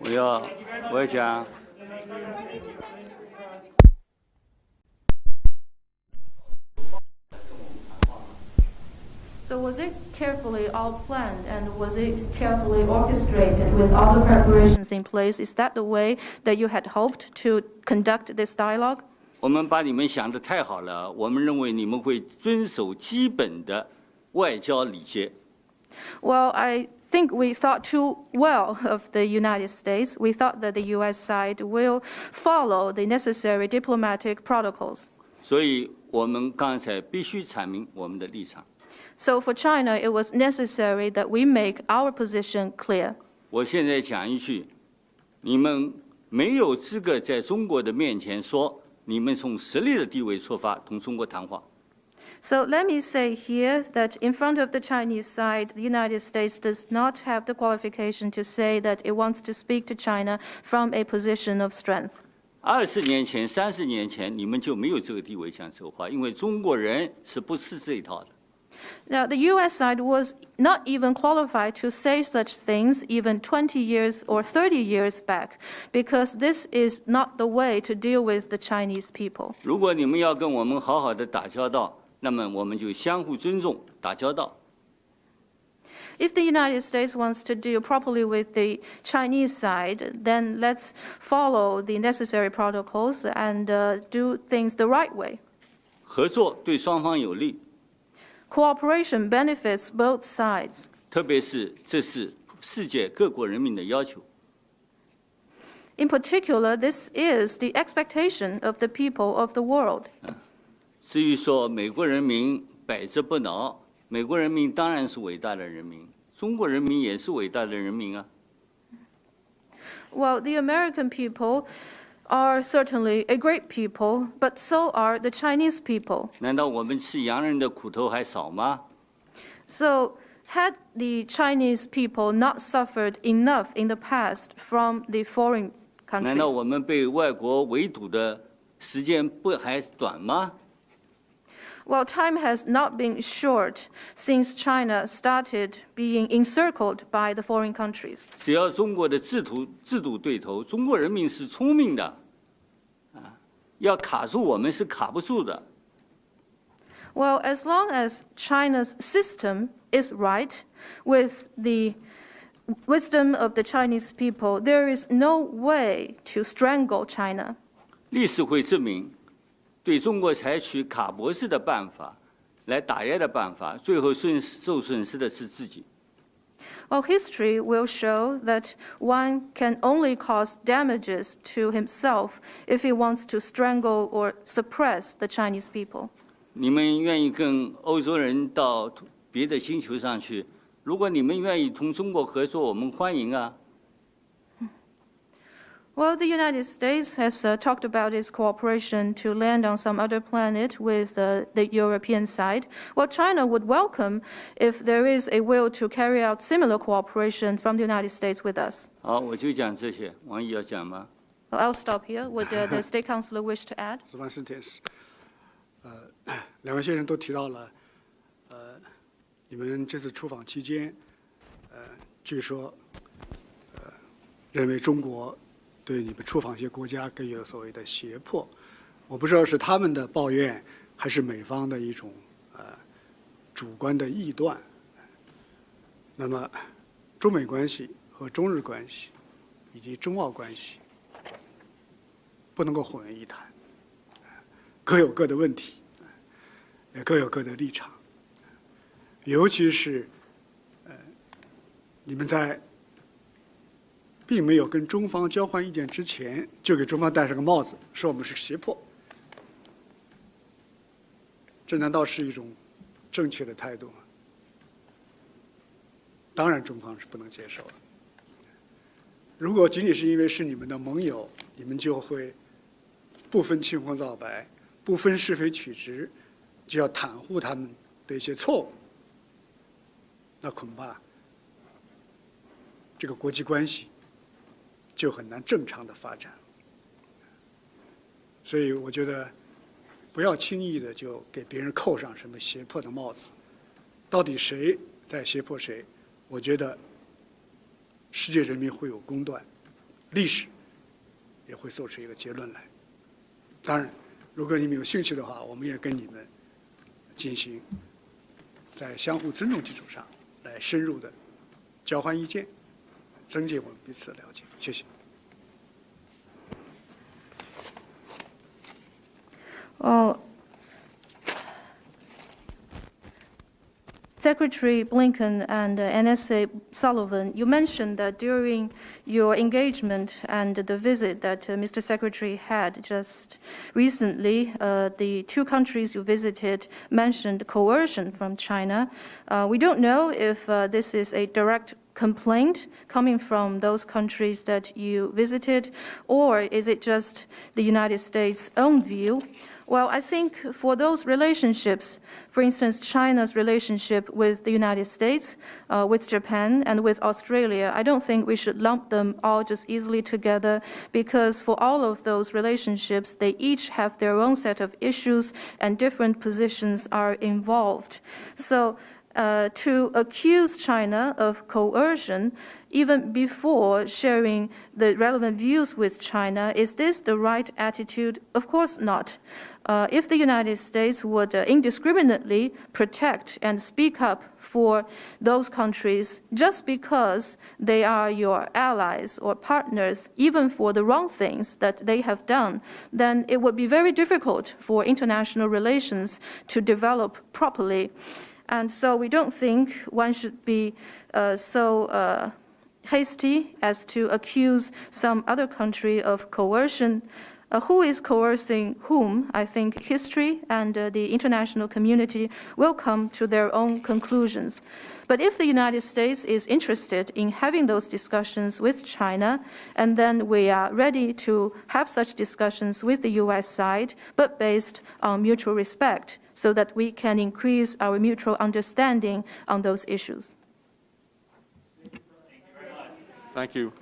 我要讲。So was it carefully all planned and was it carefully orchestrated with all the preparations in place? Is that the way that you had hoped to conduct this dialogue? 我们把你们想得太好了，我们认为你们会遵守基本的外交礼节。Well, I think we thought too well of the United States. We thought that the U.S. side will follow the necessary diplomatic protocols. 所以我们刚才必须阐明我们的立场。So for China, it was necessary that we make our position clear. 我现在讲一句，你们没有资格在中国的面前说你们从实力的地位出发同中国谈话。So let me say here that in front of the Chinese side, the United States does not have the qualification to say that it wants to speak to China from a position of strength. 20年前、30年前，你们就没有这个地位讲这话，因为中国人是不吃这一套的。Now, the U.S. side was not even qualified to say such things even 20 years or 30 years back, because this is not the way to deal with the Chinese people. 如果你们要跟我们好好的打交道，那么我们就相互尊重，打交道。If the United States wants to deal properly with the Chinese side, then let's follow the necessary protocols and do things the right way. 合作对双方有利。Cooperation benefits both sides. 特别是这是世界各国人民的要求。In particular, this is the expectation of the people of the world. 至于说美国人民百折不挠，美国人民当然是伟大的人民，中国人民也是伟大的人民啊。Well, the American people are certainly a great people, but so are the Chinese people. 难道我们吃洋人的苦头还少吗？ So, had the Chinese people not suffered enough in the past from the foreign 难道 countries? 我们被外国围堵的时间不还短吗？ Well, time has not been short since China started being encircled by the foreign countries. 只要中国的制度对头，中国人民是聪明的，要卡住我们是卡不住的。 Well, as long as China's system is right, with the wisdom of the Chinese people, there is no way to strangle China. 历史会证明，对中国采取卡脖子的办法，来打压的办法，最后受损失的是自己。 Well, history will show that one can only cause damages to himself if he wants to strangle or suppress the Chinese people. 你们愿意跟欧洲人到别的星球上去？如果你们愿意同中国合作，我们欢迎啊。 Well, the United States has talked about its cooperation to land on some other planet with the European side. Well, China would welcome if there is a will to carry out similar cooperation from the United States with us. 好，我就讲这些。王毅要讲吗？ Well, I'll stop here. Would the State Councilor wish to add? 主办是天使，两位先生都提到了，你们这次出访期间，据说，认为中国对你们出访一些国家更有所谓的胁迫，我不知道是他们的抱怨，还是美方的一种主观的臆断。那么，中美关系和中日关系，以及中澳关系，不能够混为一谈，各有各的问题，也各有各的立场。尤其是你们在并没有跟中方交换意见之前，就给中方戴上个帽子，说我们是胁迫，这难道是一种正确的态度吗？当然，中方是不能接受的。如果仅仅是因为是你们的盟友，你们就会不分青红皂白，不分是非曲直，就要袒护他们的一些错误，那恐怕这个国际关系就很难正常的发展。所以我觉得不要轻易的就给别人扣上什么胁迫的帽子。到底谁在胁迫谁？我觉得世界人民会有公断，历史也会做出一个结论来。当然，如果你们有兴趣的话，我们也跟你们进行在相互尊重基础上来深入的交换意见，增进我们彼此的了解。谢谢。Secretary Blinken and NSA Sullivan, you mentioned that during your engagement and the visit that Mr. Secretary had just recently, the two countries you visited mentioned coercion from China. We don't know if this is a direct complaint coming from those countries that you visited, or is it just the United States' own view? Well, I think for those relationships, for instance, China's relationship with the United States, with Japan, and with Australia, I don't think we should lump them all just easily together, because for all of those relationships, they each have their own set of issues and different positions are involved. So to accuse China of coercion even before sharing the relevant views with China, is this the right attitude? Of course not. If the United States would indiscriminately protect and speak up for those countries just because they are your allies or partners, even for the wrong things that they have done, then it would be very difficult for international relations to develop properly. And so we don't think one should be so hasty as to accuse some other country of coercion. Who is coercing whom? I think history and the international community will come to their own conclusions. But if the United States is interested in having those discussions with China, and then we are ready to have such discussions with the U.S. side, but based on mutual respect, so that we can increase our mutual understanding on those issues. Thank you.